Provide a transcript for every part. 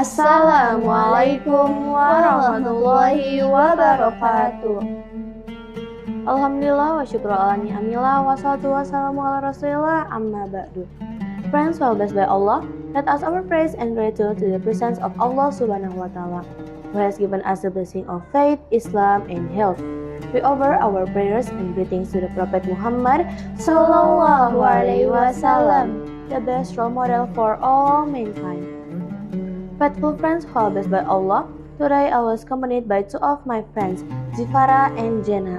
Assalamualaikum warahmatullahi wabarakatuh. Alhamdulillah wa syukru ala ni'amillah wa salatu wassalamu ala rasulillah amma ba'du. Friends well blessed by Allah, let us offer praise and gratitude to the presence of Allah subhanahu wa ta'ala, who has given us the blessing of faith, Islam, and health. We offer our prayers and greetings to the Prophet Muhammad sallallahu alaihi wasallam, the best role model for all mankind. Faithful friends well blessed by Allah, today I was accompanied by two of my friends, Zifara and Jenna.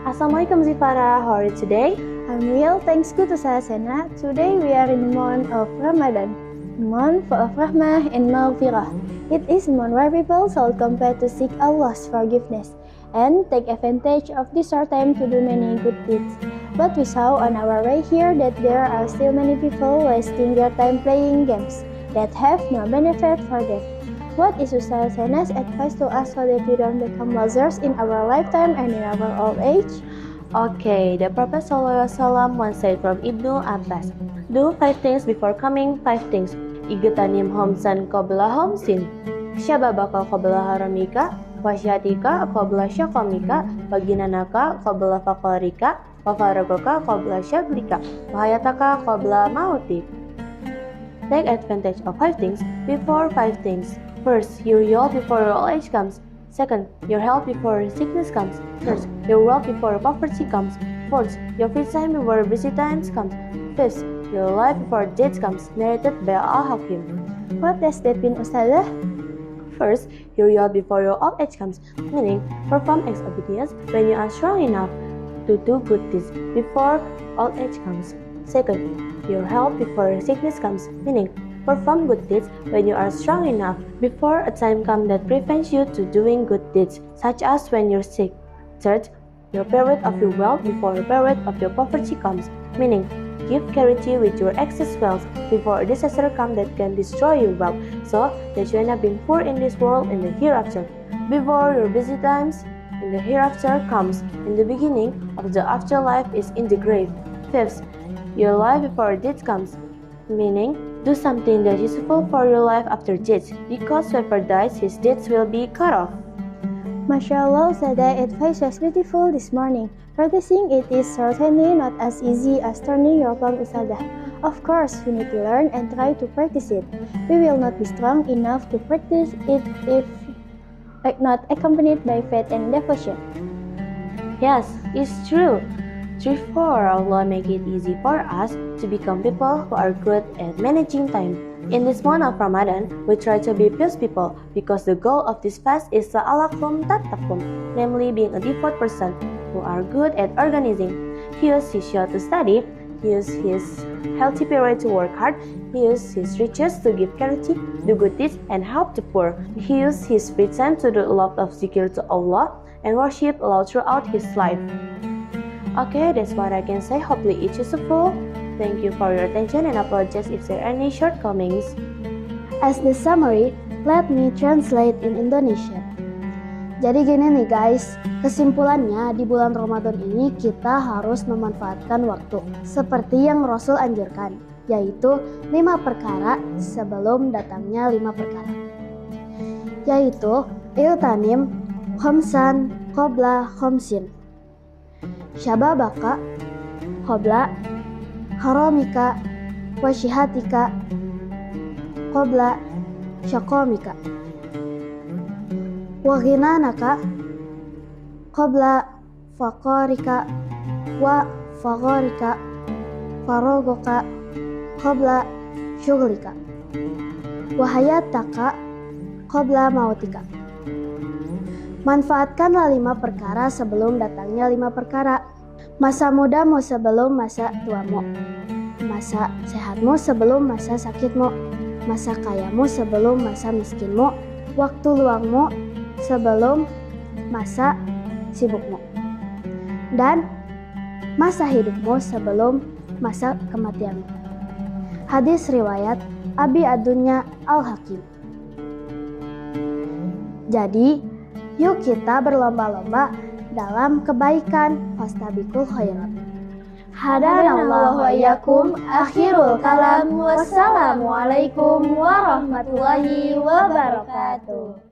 Assalamualaikum Zifara, how are you today? I'm well, thanks to Saya Sena. Today we are in the month of Ramadan, month of Rahmah and Maghfirah. It is a month where people should come to seek Allah's forgiveness and take advantage of this short time to do many good deeds. But we saw on our way here that there are still many people wasting their time playing games that have no benefit for them. What is Ustaz Sena's advice to us so that we don't become losers in our lifetime and in our old age? Okay, the Prophet ﷺ once said from Ibnu Abbas, do 5 things before coming 5 things. Igtanim homsan qabla homsin, syababaka qabla haramika, wasyatika qabla syakamika, waginanaka qabla faqarika, wafaragaka qabla syaglika, wahayataka qabla mautik. Take advantage of 5 things before 5 things. First, your youth before your old age comes. Second, your health before sickness comes. Third, your wealth before poverty comes. Fourth, your free time before busy times comes. Fifth, your life before death comes. Narrated by Al-Hakim. What does that mean, Ustazah? First, your youth before your old age comes, meaning perform acts of obedience when you are strong enough to do good deeds before old age comes. Second, your health before sickness comes, meaning perform good deeds when you are strong enough before a time comes that prevents you to doing good deeds, such as when you're sick. Third, your period of your wealth before the period of your poverty comes, meaning give charity with your excess wealth before a disaster comes that can destroy your wealth, so that you end up being poor in this world and the hereafter. Before your busy times in the hereafter comes, in the beginning of the afterlife is in the grave. Fifth, your life before death comes, meaning do something that is useful for your life after death, because whoever dies, his deeds will be cut off. MashaAllah, Ustazah advice was beautiful this morning. Practicing it is certainly not as easy as turning your palm, Ustazah. Of course, we need to learn and try to practice it. We will not be strong enough to practice it if not accompanied by faith and devotion. Yes, it's true. Therefore, Allah make it easy for us to become people who are good at managing time. In this month of Ramadan, we try to be pious people because the goal of this fast is la'allakum tattaqun, namely being a devout person who are good at organizing. He uses his youth to study, he uses his healthy period to work hard, he uses his riches to give charity, do good deeds, and help the poor. He uses his free time to do a lot of zikr to Allah and worship Allah throughout his life. Okay, that's what I can say. Hopefully it's useful. Thank you for your attention and apologize if there are any shortcomings. As the summary, let me translate in Indonesia. Jadi gini nih guys, kesimpulannya di bulan Ramadan ini kita harus memanfaatkan waktu seperti yang Rasul anjurkan, yaitu 5 perkara sebelum datangnya 5 perkara. Yaitu iltanim khamsan qabla khamsin, syababaka qabla haramika, wasyihatika qabla syakomika, waghinanaka qabla faqarika, wa faqarika farogoka qabla syughlika, wahayataka qabla mautika. Manfaatkanlah 5 perkara sebelum datangnya 5 perkara. Masa mudamu sebelum masa tuamu, masa sehatmu sebelum masa sakitmu, masa kayamu sebelum masa miskinmu, waktu luangmu sebelum masa sibukmu, dan masa hidupmu sebelum masa kematianmu. Hadis riwayat Abi Ad-Dunya Al-Hakim. Jadi, yuk kita berlomba-lomba dalam kebaikan, fastabiqul khairat. Hadanallahu wa iyyakum. Akhirul kalam. Wassalamualaikum warahmatullahi wabarakatuh.